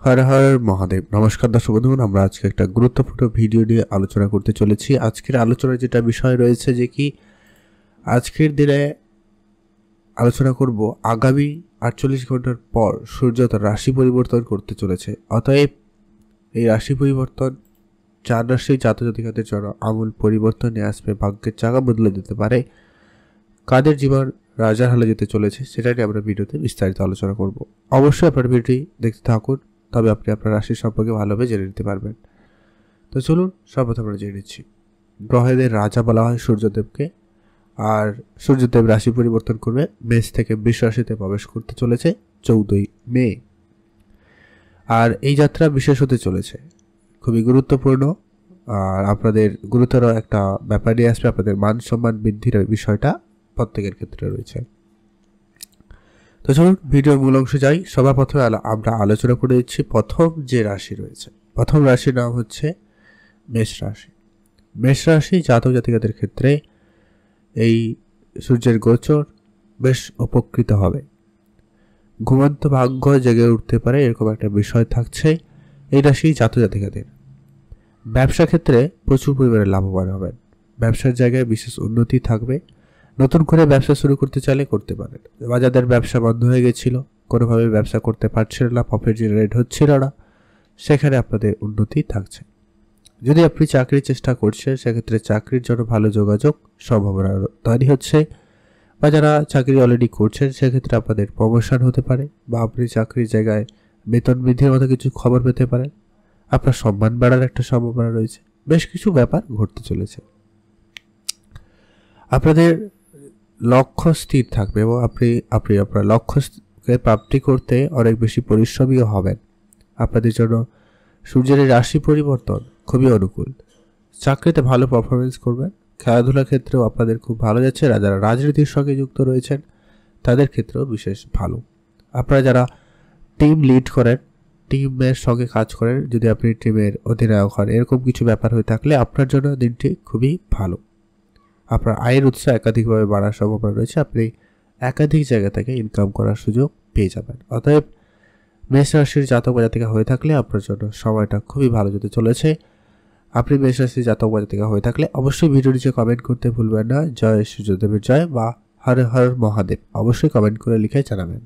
হর হর মহাদেব। নমস্কার দর্শক বন্ধুগণ, আমরা আজকে একটা গুরুত্বপূর্ণ ভিডিও নিয়ে আলোচনা করতে চলেছি। আজকের আলোচনার যেটা বিষয় রয়েছে যে কি আজকের দিনে আলোচনা করব আগামী 48 ঘন্টার পর সূর্য তার রাশি পরিবর্তন করতে চলেছে। অতএব এই রাশি পরিবর্তন 4 রাশির জাতক-জাতিকাদের জন্য আমূল পরিবর্তন নিয়ে আসবে, ভাগ্যের চাকা বদলে দিতে পারে। কাদের জীবন রাজার হালে যেতে চলেছে সেটা নিয়ে আমরা ভিডিওতে বিস্তারিত আলোচনা করব। অবশ্যই আপনার ভিডিওটি দেখতে থাকুন, তবে আপনি আপনার রাশি সম্পর্কে ভালোভাবে জেনে নিতে পারবেন। তো চলুন সর্বপ্রথম আমরা জেনে নিচ্ছি। গ্রহেদের রাজা বলা হয় সূর্যদেবকে, আর সূর্যদেব রাশি পরিবর্তন করবে, মেষ থেকে বৃষ রাশিতে প্রবেশ করতে চলেছে 14ই মে। আর এই যাত্রা বিশেষ হতে চলেছে, খুবই গুরুত্বপূর্ণ। আর আপনাদের গুরুতর একটা ব্যাপার নিয়ে আসবে, আপনাদের মান সম্মান বৃদ্ধির বিষয়টা প্রত্যেকের ক্ষেত্রে রয়েছে। তো চলুন ভিডিওর মূল অংশে যাই। সবার প্রথমে আমরা আলোচনা করে দিচ্ছি প্রথম যে রাশি রয়েছে। প্রথম রাশির নাম হচ্ছে মেষ রাশি। মেষ রাশি জাতক জাতিকাদের ক্ষেত্রে এই সূর্যের গোচর বেশ উপকৃত হবে। ঘুমন্ত ভাগ্য জেগে উঠতে পারে, এরকম একটা বিষয় থাকছে এই রাশি জাতক জাতিকাদের। ব্যবসা ক্ষেত্রে প্রচুর পরিমাণে লাভবান হবেন। ব্যবসার জায়গায় বিশেষ উন্নতি থাকবে। নতুন করে ব্যবসা শুরু করতে চাইলে করতে পারেন, বা যাদের ব্যবসা বন্ধ হয়ে গেছিল, কোনোভাবে ব্যবসা করতে পারছিল না, প্রফিট জেনারেট হচ্ছিল না, সেখানে আপনাদের উন্নতি থাকছে। যদি আপনি চাকরির চেষ্টা করছেন, সেক্ষেত্রে চাকরির জন্য ভালো যোগাযোগ সম্ভাবনা তৈরি হচ্ছে, বা যারা চাকরি অলরেডি করছেন সেক্ষেত্রে আপনাদের প্রমোশন হতে পারে, বা আপনি চাকরির জায়গায় বেতন বৃদ্ধির মতো কিছু খবর পেতে পারেন। আপনার সম্মান বাড়ার একটা সম্ভাবনা রয়েছে। বেশ কিছু ব্যাপার ঘটতে চলেছে। আপনাদের লক্ষ্য স্থির থাকবে এবং আপনি আপনার লক্ষ্যকে প্রাপ্তি করতে অনেক বেশি পরিশ্রমীও হবেন। আপনাদের জন্য সূর্যের রাশি পরিবর্তন খুবই অনুকূল। চাকরিতে ভালো পারফরমেন্স করবেন। খেলাধুলার ক্ষেত্রেও আপনাদের খুব ভালো যাচ্ছে। যারা রাজনীতির সঙ্গে যুক্ত রয়েছেন তাদের ক্ষেত্রেও বিশেষ ভালো। আপনারা যারা টিম লিড করেন, টিমের সঙ্গে কাজ করেন, যদি আপনি টিমের অধিনায়ক হন, এরকম কিছু ব্যাপার হয়ে থাকলে আপনার জন্য দিনটি খুবই ভালো। আপনার আয়ের উৎস একাধিকভাবে বাড়ার সম্ভাবনা রয়েছে। আপনি একাধিক জায়গা থেকে ইনকাম করার সুযোগ পেয়ে যাবেন। অতএব মেষ রাশির জাতক বা জাতিকা হয়ে থাকলে আপনার জন্য সময়টা খুবই ভালো যেতে চলেছে। আপনি মেষ রাশির জাতক বা জাতিকা হয়ে থাকলে অবশ্যই ভিডিও নিচে কমেন্ট করতে ভুলবেন না, জয় সূর্যদেবের জয় বা হর হর মহাদেব অবশ্যই কমেন্ট করে লিখে জানাবেন।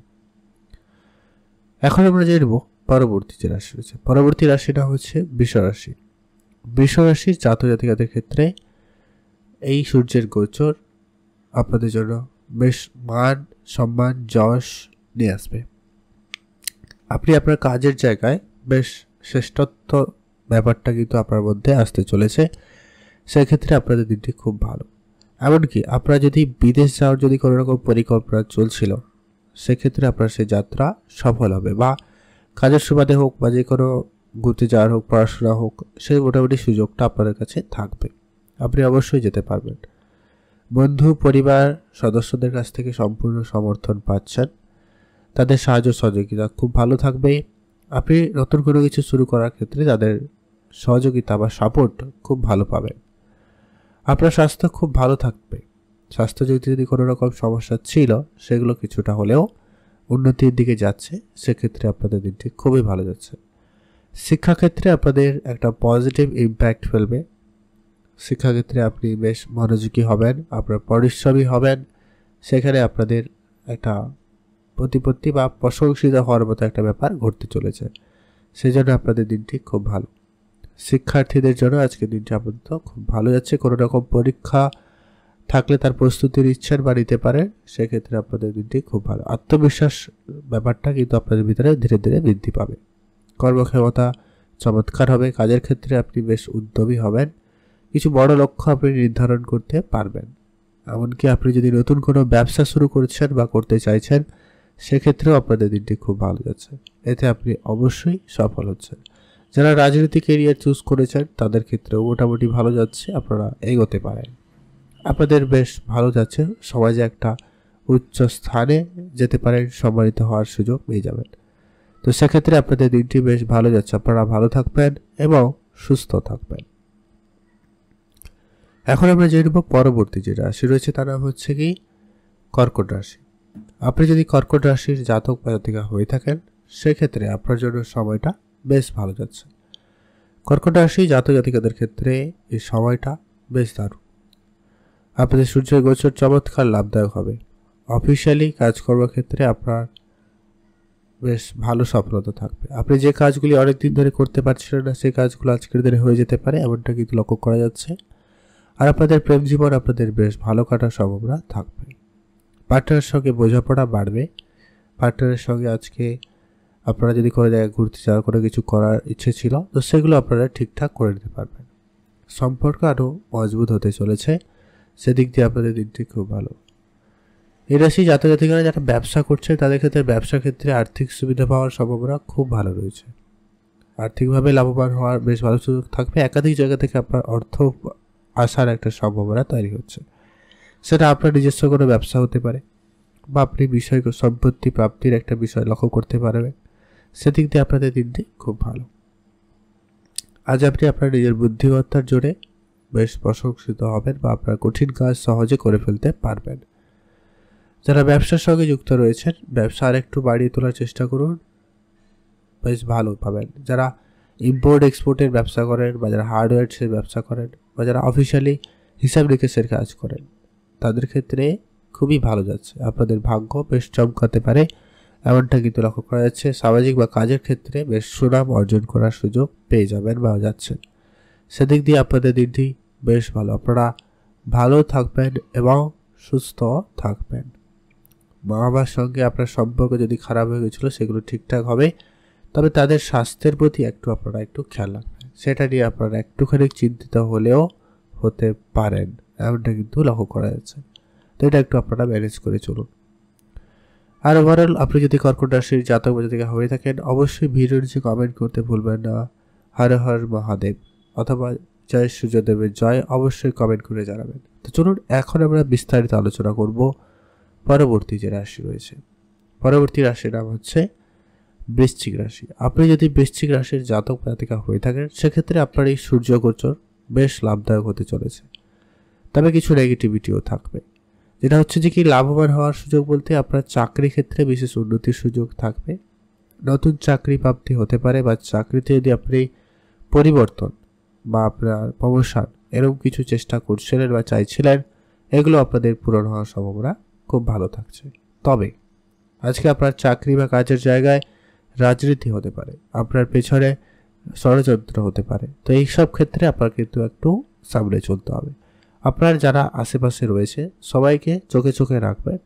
এখন আমরা জেনে নেব পরবর্তী যে রাশি রয়েছে। পরবর্তী রাশিটা হচ্ছে বৃষ রাশি। বৃষ রাশির জাতক জাতিকাদের ক্ষেত্রে এই সূর্যের গোচর আপনাদের জন্য বেশ মান সম্মান যশ নিয়ে আসবে। আপনি আপনার কাজের জায়গায় বেশ শ্রেষ্ঠত্ব ব্যাপারটা কিন্তু আপনার মধ্যে আসতে চলেছে। সেক্ষেত্রে আপনাদের দিনটি খুব ভালো। এমনকি আপনারা যদি বিদেশ যাওয়ার যদি কোনো রকম পরিকল্পনা চলছিল, সেক্ষেত্রে আপনার সেই যাত্রা সফল হবে, বা কাজের সুবাদে হোক বা যে কোনো ঘুরতে যাওয়ার হোক, পড়াশোনা হোক, সেই মোটামুটি সুযোগটা আপনাদের কাছে থাকবে। আপনি অবশ্যই যেতে পারবেন। বন্ধু পরিবার সদস্যদের কাছ থেকে সম্পূর্ণ সমর্থন পাচ্ছেন। তাদের সাহায্য সহযোগিতা খুব ভালো থাকবে। আপনি নতুন কোনো কিছু শুরু করার ক্ষেত্রে তাদের সহযোগিতা বা সাপোর্ট খুব ভালো পাবেন। আপনার স্বাস্থ্য খুব ভালো থাকবে। স্বাস্থ্য যদি কোনো রকম সমস্যা ছিল, সেগুলো কিছুটা হলেও উন্নতির দিকে যাচ্ছে। সেক্ষেত্রে আপনাদের দিনটি খুবই ভালো যাচ্ছে। শিক্ষাক্ষেত্রে আপনাদের একটা পজিটিভ ইম্প্যাক্ট ফেলবে। শিক্ষাক্ষেত্রে আপনি বেশ মনোযোগী হবেন, আপনার পরিশ্রমী হবেন। সেখানে আপনাদের একটা প্রতিপত্তি বা প্রশংসিত হওয়ার মতো একটা ব্যাপার ঘটতে চলেছে। সেই জন্য আপনাদের দিনটি খুব ভালো। শিক্ষার্থীদের জন্য আজকের দিনটি আপাতত খুব ভালো যাচ্ছে। কোনো রকম পরীক্ষা থাকলে তার প্রস্তুতি নিচ্ছেন বা নিতে পারেন, সেক্ষেত্রে আপনাদের দিনটি খুব ভালো। আত্মবিশ্বাস ব্যাপারটা কিন্তু আপনাদের ভিতরে ধীরে ধীরে বৃদ্ধি পাবে। কর্মক্ষমতা চমৎকার হবে। কাজের ক্ষেত্রে আপনি বেশ উদ্যমী হবেন। কিছু বড় লক্ষ্য আপনি নির্ধারণ করতে পারবেন। এমনকি আপনি যদি নতুন কোনো ব্যবসা শুরু করছেন বা করতে চাইছেন, সেক্ষেত্রেও আপনাদের দিনটি খুব ভালো যাচ্ছে। এতে আপনি অবশ্যই সফল হচ্ছেন। যারা রাজনৈতিক এরিয়া চুজ করেছেন তাদের ক্ষেত্রেও মোটামুটি ভালো যাচ্ছে, আপনারা এগোতে পারেন। আপনাদের বেশ ভালো যাচ্ছে, সমাজে একটা উচ্চ স্থানে যেতে পারেন, সম্মানিত হওয়ার সুযোগ পেয়ে যাবেন। তো সেক্ষেত্রে আপনাদের দিনটি বেশ ভালো যাচ্ছে। আপনারা ভালো থাকবেন এবং সুস্থ থাকবেন। এখন আমরা জেনে নেব পরবর্তী যে রাশি রয়েছে, তার নাম হচ্ছে কি কর্কট রাশি। আপনি যদি কর্কট রাশির জাতক বা জাতিকা হয়ে থাকেন, সেক্ষেত্রে আপনার জন্য সময়টা বেশ ভালো যাচ্ছে। কর্কট রাশি জাতক জাতিকাদের ক্ষেত্রে এই সময়টা বেশ দারুণ। আপনাদের সূর্যের গোচর চমৎকার লাভদায়ক হবে। অফিসিয়ালি কাজকর্মের ক্ষেত্রে আপনার বেশ ভালো সফলতা থাকবে। আপনি যে কাজগুলি অনেকদিন ধরে করতে পারছিলেন না সেই কাজগুলো আজকের দিনে হয়ে যেতে পারে, এমনটা কিন্তু লক্ষ্য করা যাচ্ছে। আর আপনাদের প্রেম জীবন আপনাদের বেশ ভালো কাটার সম্ভাবনা থাকবে। পার্টনারের সঙ্গে বোঝাপড়া বাড়বে। পার্টনারের সঙ্গে আজকে আপনারা যদি কোনো জায়গায় ঘুরতে যাওয়ার কোনো কিছু করার ইচ্ছে ছিল তো সেগুলো আপনারা ঠিকঠাক করে নিতে পারবেন। সম্পর্ক আরও মজবুত হতে চলেছে, সেদিক দিয়ে আপনাদের দিকটি খুব ভালো। এই রাশি জাতক জাতিকারা যারা ব্যবসা করছে তাদের ক্ষেত্রে ব্যবসার ক্ষেত্রে আর্থিক সুবিধা পাওয়ার সম্ভাবনা খুব ভালো রয়েছে। আর্থিকভাবে লাভবান হওয়ার বেশ ভালো সুযোগ থাকবে। একাধিক জায়গা থেকে আপনার অর্থ আসার একটা সম্ভাবনা তৈরি হচ্ছে। সেটা আপনার নিজস্ব কোনো ব্যবসা হতে পারে বা আপনি বিষয় সম্পত্তি প্রাপ্তির একটা বিষয় লক্ষ্য করতে পারবেন। সেদিক দিয়ে আপনাদের দিনটি খুব ভালো। আজ আপনি আপনার নিজের বুদ্ধিমত্তার জোরে বেশ প্রশংসিত হবেন বা আপনার কঠিন কাজ সহজে করে ফেলতে পারবেন। যারা ব্যবসার সঙ্গে যুক্ত রয়েছেন ব্যবসা আর একটু বাড়িয়ে তোলার চেষ্টা করুন, বেশ ভালো পাবেন। যারা ইম্পোর্ট এক্সপোর্টের ব্যবসা করেন বা যারা হার্ডওয়্যারসের ব্যবসা করেন বা যারা অফিসিয়ালি হিসাব নিকেশের কাজ করেন তাদের ক্ষেত্রে খুবই ভালো যাচ্ছে। আপনাদের ভাগ্য বেশ চমকাতে পারে, এমনটা কিন্তু লক্ষ্য করা যাচ্ছে। সামাজিক বা কাজের ক্ষেত্রে বেশ সুনাম অর্জন করার সুযোগ পেয়ে যাবেন বা যাচ্ছেন। সেদিক দিয়ে আপনাদের দিনটি বেশ ভালো। আপনারা ভালো থাকবেন এবং সুস্থ থাকবেন। মা বাবার সঙ্গে আপনার সম্পর্ক যদি খারাপ হয়ে গেছিলো সেগুলো ঠিকঠাক হবে, তবে তাদের স্বাস্থ্যের প্রতি আপনারা একটু খেয়াল রাখবেন। সেটা নিয়ে আপনারা একটুখানি চিন্তিত হলেও হতে পারেন, এমনটা কিন্তু লক্ষ্য করা যাচ্ছে। তো এটা একটু আপনারা ম্যানেজ করে চলুন। আর ওভারঅল আপনি যদি কর্কট রাশির জাতক জাতিকা হয়ে থাকেন অবশ্যই ভিডিওর নিচে কমেন্ট করতে ভুলবেন না হর হর মহাদেব অথবা জয় সূর্যদেবের জয় অবশ্যই কমেন্ট করে জানাবেন। তো চলুন এখন আমরা বিস্তারিত আলোচনা করব পরবর্তী যে রাশি রয়েছে। পরবর্তী রাশির নাম হচ্ছে বৃশ্চিক রাশি। আপনি যদি বৃশ্চিক রাশির জাতক জাতিকা হয়ে থাকেন সেক্ষেত্রে আপনার এই সূর্য গোচর বেশ লাভদায়ক হতে চলেছে, তবে কিছু নেগেটিভিটিও থাকবে। যেটা হচ্ছে যে কি লাভবান হওয়ার সুযোগ বলতে আপনার চাকরি ক্ষেত্রে বিশেষ উন্নতির সুযোগ থাকবে। নতুন চাকরি প্রাপ্তি হতে পারে বা চাকরিতে যদি আপনি পরিবর্তন বা আপনার প্রমোশন এরকম কিছু চেষ্টা করছিলেন বা চাইছিলেন এগুলো আপনাদের পূরণ হওয়ার সম্ভাবনা খুব ভালো থাকছে। তবে আজকে আপনার চাকরি বা কাজের জায়গায় রাজনীতি হতে পারে, আপনার পেছনে ষড়যন্ত্র হতে পারে। তো এইসব ক্ষেত্রে আপনার কিন্তু একটু সামনে চলতে হবে। আপনার যারা আশেপাশে রয়েছে সবাইকে চোখে চোখে রাখবেন,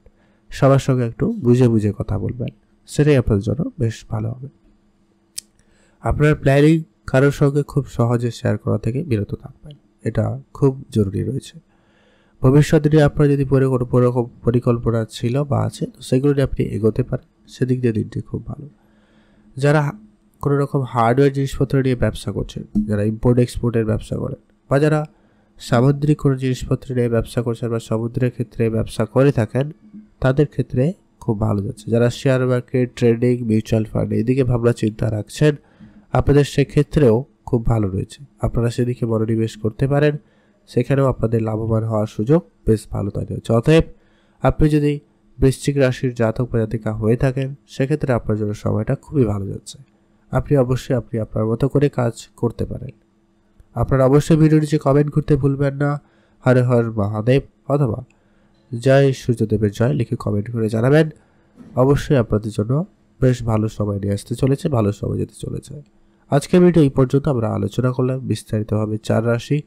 সবার সঙ্গে একটু বুঝে বুঝে কথা বলবেন, সেটাই আপনার জন্য বেশ ভালো হবে। আপনার প্ল্যানিং কারোর সঙ্গে খুব সহজে শেয়ার করা থেকে বিরত থাকবেন, এটা খুব জরুরি রয়েছে। ভবিষ্যতে আপনার যদি পরিকল্পনা ছিল বা আছে তো সেগুলো নিয়ে আপনি এগোতে পারেন, সেদিক দিয়ে দিনটি খুব ভালো। যারা কোনো রকম হার্ডওয়্যার জিনিসপত্র নিয়ে ব্যবসা করছেন, যারা ইম্পোর্ট এক্সপোর্টের ব্যবসা করেন বা যারা সামুদ্রিক কোনো জিনিসপত্র নিয়ে ব্যবসা করছেন বা সমুদ্রের ক্ষেত্রে ব্যবসা করে থাকেন তাদের ক্ষেত্রে খুব ভালো যাচ্ছে। যারা share market, trading, mutual fund এদিকে ভাবনা চিন্তা রাখছেন আপনাদের সেক্ষেত্রেও খুব ভালো রয়েছে। আপনারা সেদিকে মনোনিবেশ করতে পারেন, সেখানেও আপনাদের লাভবান হওয়ার সুযোগ বেশ ভালো তৈরি হচ্ছে। অতএব আপনি যদি বৃশ্চিক রাশির জাতক বা জাতিকা হয়ে থাকেন সেক্ষেত্রে আপনার জন্য সময়টা খুবই ভালো যাচ্ছে। আপনি অবশ্যই আপনার মতো করে কাজ করতে পারেন। আপনারা অবশ্যই ভিডিও নিচে কমেন্ট করতে ভুলবেন না হর হর মহাদেব অথবা জয় সূর্যদেবের জয় লিখে কমেন্ট করে জানাবেন। অবশ্যই আপনাদের জন্য বেশ ভালো সময় নিয়ে আসতে চলেছে, ভালো সময় যেতে চলেছে। আজকের ভিডিও এই পর্যন্ত আমরা আলোচনা করলাম বিস্তারিতভাবে 4 রাশি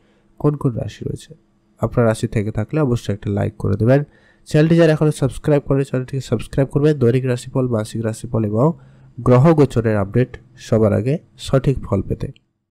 কোন কোন রাশি রয়েছে। আপনার রাশি থেকে থাকলে অবশ্যই একটা লাইক করে দেবেন। চ্যানেলটি যারা এখনো সাবস্ক্রাইব করে চ্যানেলটিকে সাবস্ক্রাইব করবেন। দৈনিক রাশিফল, মাসিক রাশিফল এবং গ্রহ গোচরের আপডেট সবার আগে সঠিক ফল পেতে।